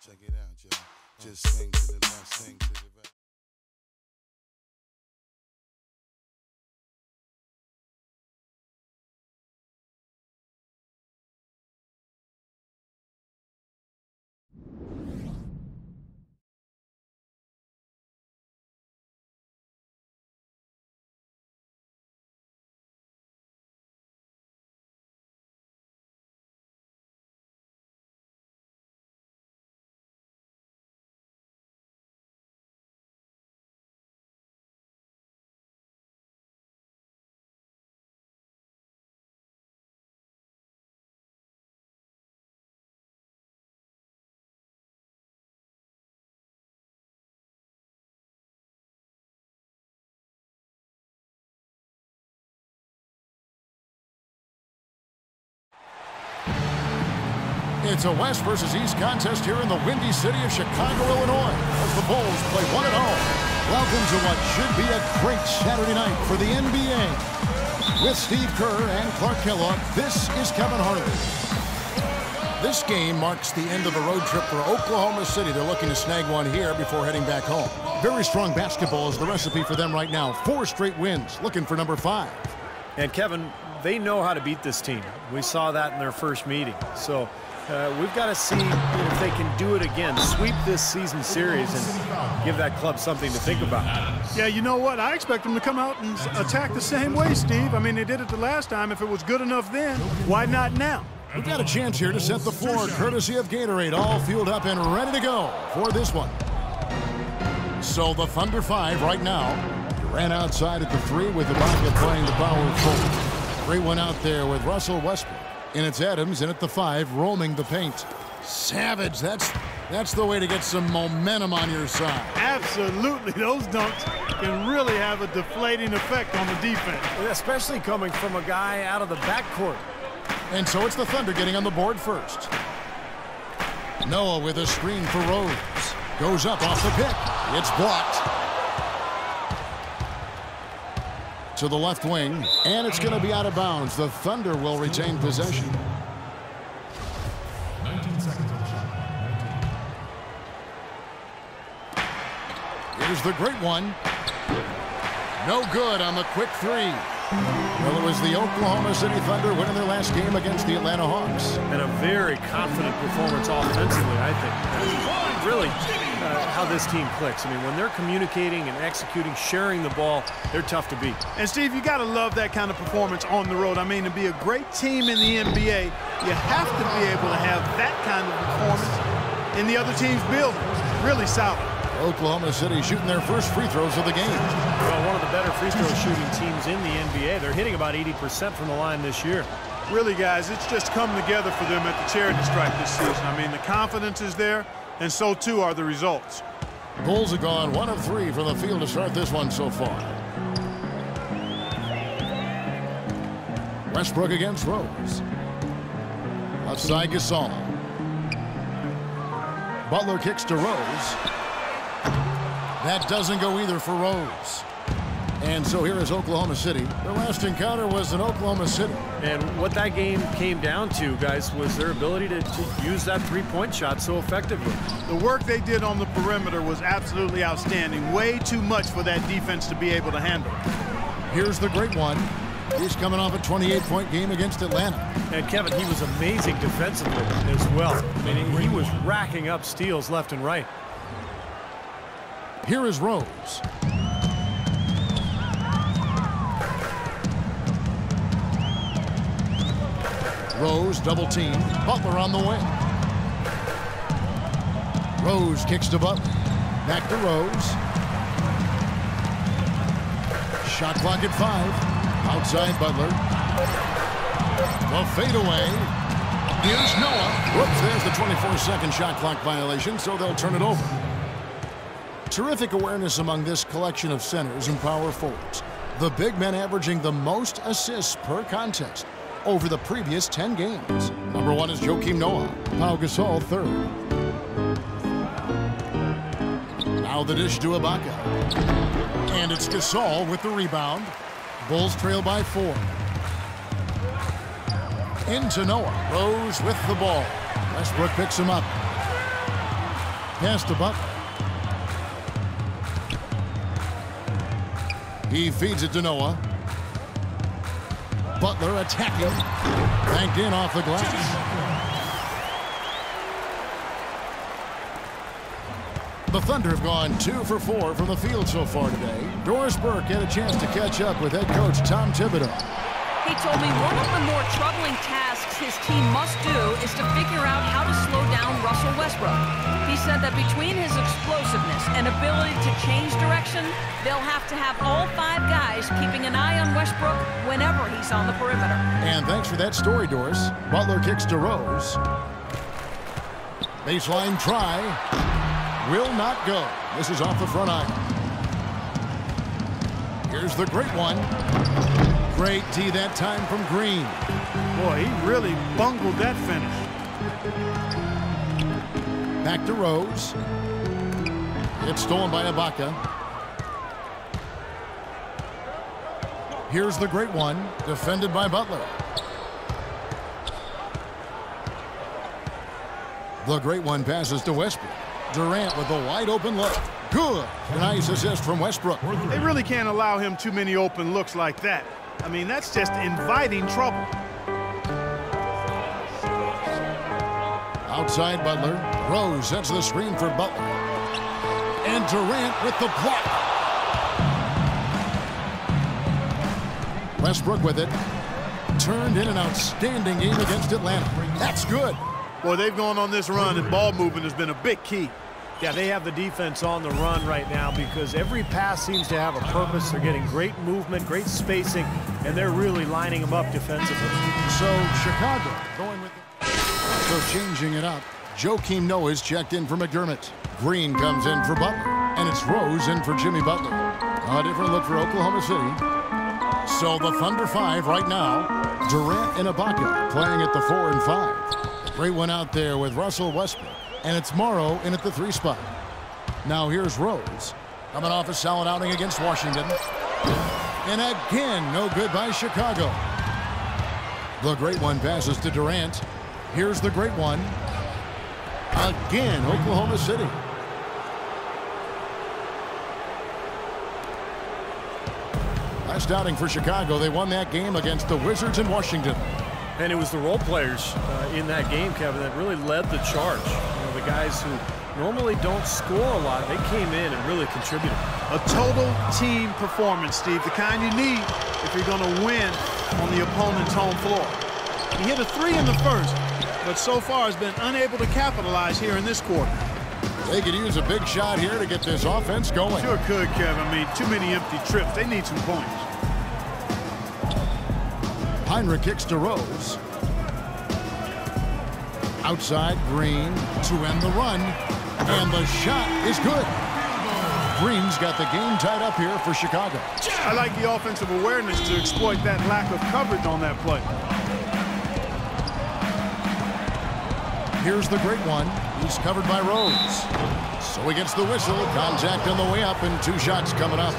Check it out, y'all. Just swing to the left, swing to the right. It's a West versus East contest here in the windy city of Chicago, Illinois, as the Bulls play one at home. Welcome to what should be a great Saturday night for the NBA. With Steve Kerr and Clark Kellogg, this is Kevin Harley. This game marks the end of the road trip for Oklahoma City. They're looking to snag one here before heading back home. Very strong basketball is the recipe for them right now. 4 straight wins, looking for number 5. And Kevin, they know how to beat this team. We saw that in their first meeting. So we've got to see if they can do it again, sweep this season series, and give that club something to think about. Yeah, you know what? I expect them to come out and attack the same way, Steve. I mean, they did it the last time. If it was good enough then, why not now? We've got a chance here to set the floor, courtesy of Gatorade, all fueled up and ready to go for this one. So the Thunder 5 right now. Ran outside at the 3 with Ibaka playing the power forward. Great one out there with Russell Westbrook. And it's Adams in at the 5, roaming the paint. Savage, that's the way to get some momentum on your side. Absolutely. Those dunks can really have a deflating effect on the defense. Especially coming from a guy out of the backcourt. And so it's the Thunder getting on the board first. Noah with a screen for Rose. Goes up off the pick. It's blocked. To the left wing, and it's going to be out of bounds. The Thunder will retain possession. 19 seconds on the shot. Here's the great one. No good on the quick 3. Well, it was the Oklahoma City Thunder winning their last game against the Atlanta Hawks. And a very confident performance offensively, I think. Really how this team clicks. I mean, when they're communicating and executing, sharing the ball, they're tough to beat. And, Steve, you got to love that kind of performance on the road. I mean, to be a great team in the NBA, you have to be able to have that kind of performance in the other team's building. Really solid. Oklahoma City shooting their first free throws of the game. Well, one of the better free throw shooting teams in the NBA. They're hitting about 80% from the line this year. Really, guys, it's just come together for them at the charity stripe this season. I mean, the confidence is there, and so too are the results. Bulls have gone 1 of 3 from the field to start this one so far. Westbrook against Rose. Outside Gasol. Butler kicks to Rose. That doesn't go either for Rose. And so here is Oklahoma City. Their last encounter was in Oklahoma City. And what that game came down to, guys, was their ability to use that three-point shot so effectively. The work they did on the perimeter was absolutely outstanding. Way too much for that defense to be able to handle. Here's the great one. He's coming off a 28-point game against Atlanta. And, Kevin, he was amazing defensively as well. I mean, he was racking up steals left and right. Here is Rose. Rose double team. Butler on the wing. Rose kicks to Butler. Back to Rose. Shot clock at 5. Outside Butler. The fadeaway. Here's Noah. Whoops, there's the 24-second shot clock violation, so they'll turn it over. Terrific awareness among this collection of centers and power forwards. The big men averaging the most assists per contest over the previous 10 games. Number 1 is Joakim Noah. Pau Gasol 3rd. Now the dish to Ibaka. And it's Gasol with the rebound. Bulls trail by 4. Into Noah. Rose with the ball. Westbrook picks him up. Pass to Butler. He feeds it to Noah. Butler attacking. Banked in off the glass. The Thunder have gone 2 for 4 from the field so far today. Doris Burke had a chance to catch up with head coach Tom Thibodeau. He told me one of the more troubling tasks his team must do is to figure out how to slow down Russell Westbrook. He said that between his explosiveness and ability to change direction, they'll have to have all 5 guys keeping an eye on Westbrook whenever he's on the perimeter. And thanks for that story, Doris. Butler kicks to Rose. Baseline try. Will not go. This is off the front iron. Here's the great one. Great tee that time from Green. Boy, he really bungled that finish. Back to Rose. It's stolen by Ibaka. Here's the great one. Defended by Butler. The great one passes to Westbrook. Durant with a wide open look. Good. Nice assist from Westbrook. They really can't allow him too many open looks like that. I mean, that's just inviting trouble. Outside Butler. Rose sets the screen for Butler. And Durant with the block. Westbrook with it. Turned in an outstanding game against Atlanta. That's good. Boy, they've gone on this run, and ball movement has been a big key. Yeah, they have the defense on the run right now because every pass seems to have a purpose. They're getting great movement, great spacing, and they're really lining them up defensively. So Chicago going with it. So changing it up, Joakim Noah's checked in for McDermott. Green comes in for Butler, and it's Rose in for Jimmy Butler. A different look for Oklahoma City. So the Thunder 5 right now. Durant and Ibaka playing at the 4 and 5. Great one out there with Russell Westbrook. And it's Morrow in at the 3 spot. Now here's Rose. Coming off a solid outing against Washington. And again, no good by Chicago. The great one passes to Durant. Here's the great one. Again, Oklahoma City. Last outing for Chicago. They won that game against the Wizards in Washington. And it was the role players in that game, Kevin, that really led the charge. You know, the guys who normally don't score a lot, they came in and really contributed. A total team performance, Steve, the kind you need if you're going to win on the opponent's home floor. He hit a 3 in the first, but so far has been unable to capitalize here in this quarter. They could use a big shot here to get this offense going. Sure could, Kevin. I mean, too many empty trips. They need some points. Heinrich kicks to Rose. Outside Green to end the run. And the shot is good. Green's got the game tied up here for Chicago. I like the offensive awareness to exploit that lack of coverage on that play. Here's the great one. He's covered by Rose. So he gets the whistle. Contact on the way up and 2 shots coming up.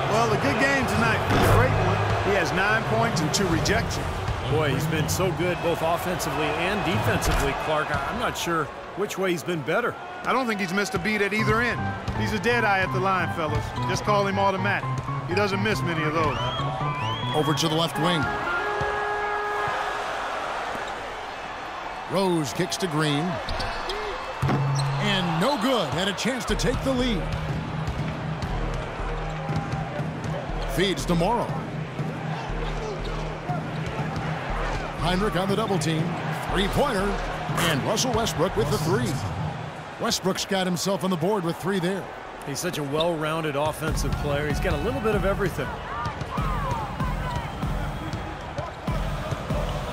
Well, a good game tonight for the great one. He has 9 points and 2 rejections. Boy, he's been so good both offensively and defensively, Clark. I'm not sure which way he's been better. I don't think he's missed a beat at either end. He's a dead eye at the line, fellas. Just call him automatic. He doesn't miss many of those. Over to the left wing. Rose kicks to Green. And no good. Had a chance to take the lead. Feeds to Morrow. Heinrich on the double team. 3-pointer. And Russell Westbrook with the 3. Westbrook's got himself on the board with 3 there. He's such a well-rounded offensive player. He's got a little bit of everything.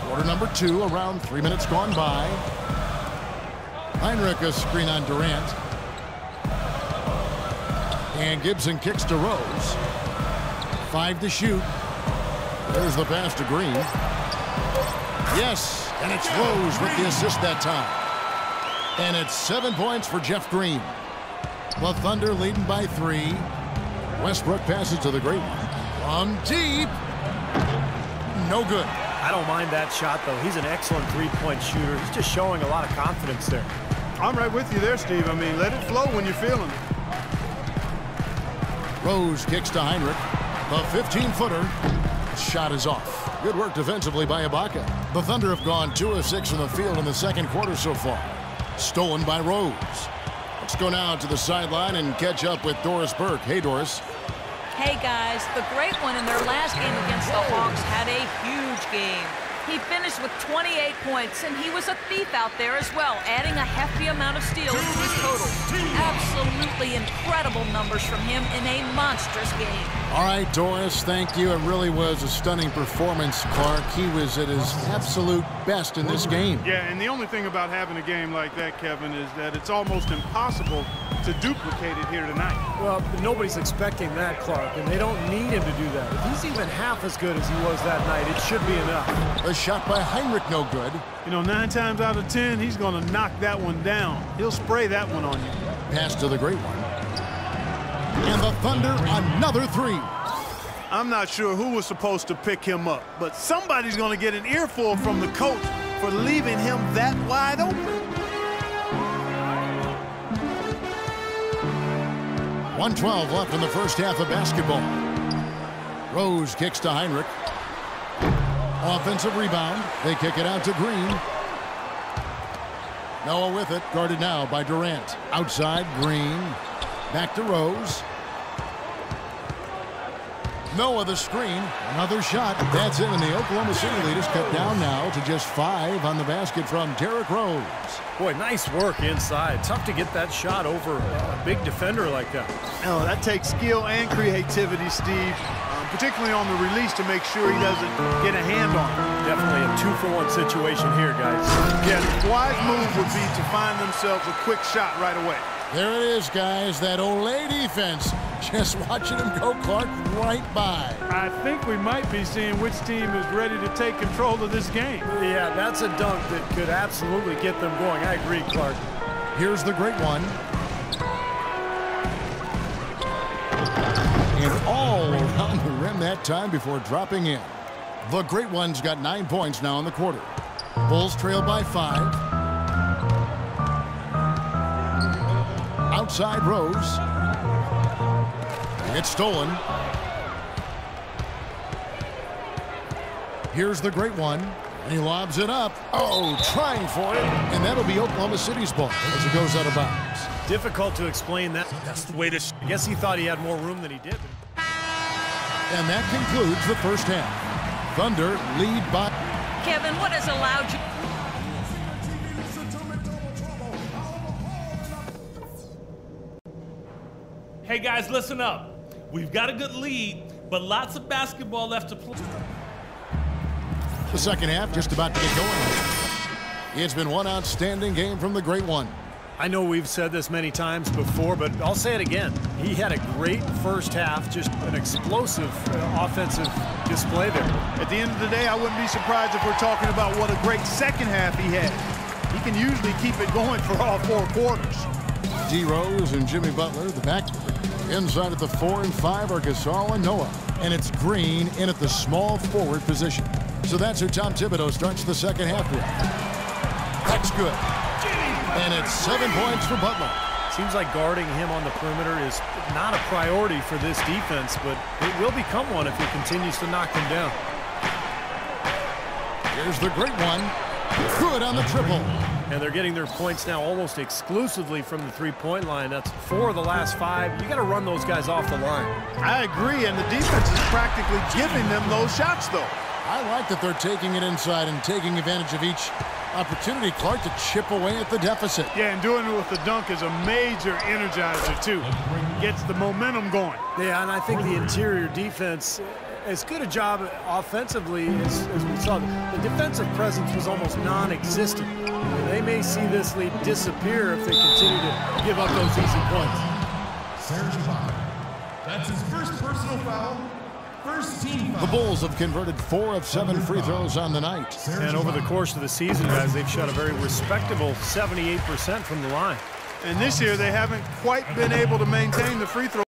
Quarter number 2, around 3 minutes gone by. Heinrich a screen on Durant. And Gibson kicks to Rose. 5 to shoot. There's the pass to Green. Yes, and it's Rose with the assist that time. And it's 7 points for Jeff Green. The Thunder leading by 3. Westbrook passes to the great one. From deep. No good. I don't mind that shot, though. He's an excellent 3-point shooter. He's just showing a lot of confidence there. I'm right with you there, Steve. I mean, let it flow when you're feeling it. Rose kicks to Heinrich. The 15-footer. Shot is off. Good work defensively by Ibaka. The Thunder have gone 2 of 6 from the field in the second quarter so far. Stolen by Rose. Let's go now to the sideline and catch up with Doris Burke. Hey, Doris. Hey, guys. The great one in their last game against the Hawks had a huge game. He finished with 28 points, and he was a thief out there as well, adding a hefty amount of steals to his total. Absolutely incredible numbers from him in a monstrous game. All right, Doris, thank you. It really was a stunning performance, Clark. He was at his absolute best in this game. Yeah, and the only thing about having a game like that, Kevin, is that it's almost impossible to duplicate it here tonight. Well, nobody's expecting that, Clark, and they don't need him to do that. If he's even half as good as he was that night, it should be enough. A shot by Heinrich, no good. You know, 9 times out of 10, he's going to knock that one down. He'll spray that one on you. Pass to the great one. And the Thunder, another 3. I'm not sure who was supposed to pick him up, but somebody's going to get an earful from the coach for leaving him that wide open. 1:12 left in the first half of basketball. Rose kicks to Heinrich. Offensive rebound. They kick it out to Green. Noah with it, guarded now by Durant. Outside, Green. Back to Rose. Noah the screen. Another shot. That's it, and the Oklahoma City lead is cut down now to just 5 on the basket from Derrick Rose. Boy, nice work inside. Tough to get that shot over a big defender like that. Oh, that takes skill and creativity, Steve, particularly on the release to make sure he doesn't get a hand on it. Definitely a 2-for-1 situation here, guys. Yeah, the wise move would be to find themselves a quick shot right away. There it is, guys. That Olay defense. Just watching him go, Clark, right by. I think we might be seeing which team is ready to take control of this game. Yeah, that's a dunk that could absolutely get them going. I agree, Clark. Here's the great one. And all around the rim that time before dropping in. The great one's got 9 points now in the quarter. Bulls trail by 5. Outside Rose. It's stolen. Here's the great one. He lobs it up. Oh, trying for it. And that'll be Oklahoma City's ball as it goes out of bounds. Difficult to explain that. That's the way to. I guess he thought he had more room than he did. And that concludes the first half. Thunder lead by. Kevin, what has allowed you? Hey guys, listen up. We've got a good lead, but lots of basketball left to play. The second half just about to get going. It's been one outstanding game from the great one. I know we've said this many times before, but I'll say it again. He had a great first half, just an explosive offensive display there. At the end of the day, I wouldn't be surprised if we're talking about what a great second half he had. He can usually keep it going for all 4 quarters. D. Rose and Jimmy Butler, the backcourt. Inside at the 4 and 5 are Gasol and Noah. And it's Green in at the small forward position. So that's who Tom Thibodeau starts the second half with. That's good. And it's 7 points for Butler. Seems like guarding him on the perimeter is not a priority for this defense, but it will become one if he continues to knock them down. Here's the great one. Good on the triple. And they're getting their points now almost exclusively from the three-point line. That's 4 of the last 5. You got to run those guys off the line. I agree, and the defense is practically giving them those shots, though. I like that they're taking it inside and taking advantage of each opportunity, Clark, to chip away at the deficit. Yeah, and doing it with the dunk is a major energizer, too. Gets the momentum going. Yeah, and I think the interior defense, as good a job offensively as we saw, the defensive presence was almost non-existent. They may see this lead disappear if they continue to give up those easy points. Serge Ibaka. That's his first personal foul. First team foul. The Bulls have converted 4 of 7 free throws on the night. And over the course of the season, guys, they've shot a very respectable 78% from the line. And this year, they haven't quite been able to maintain the free throw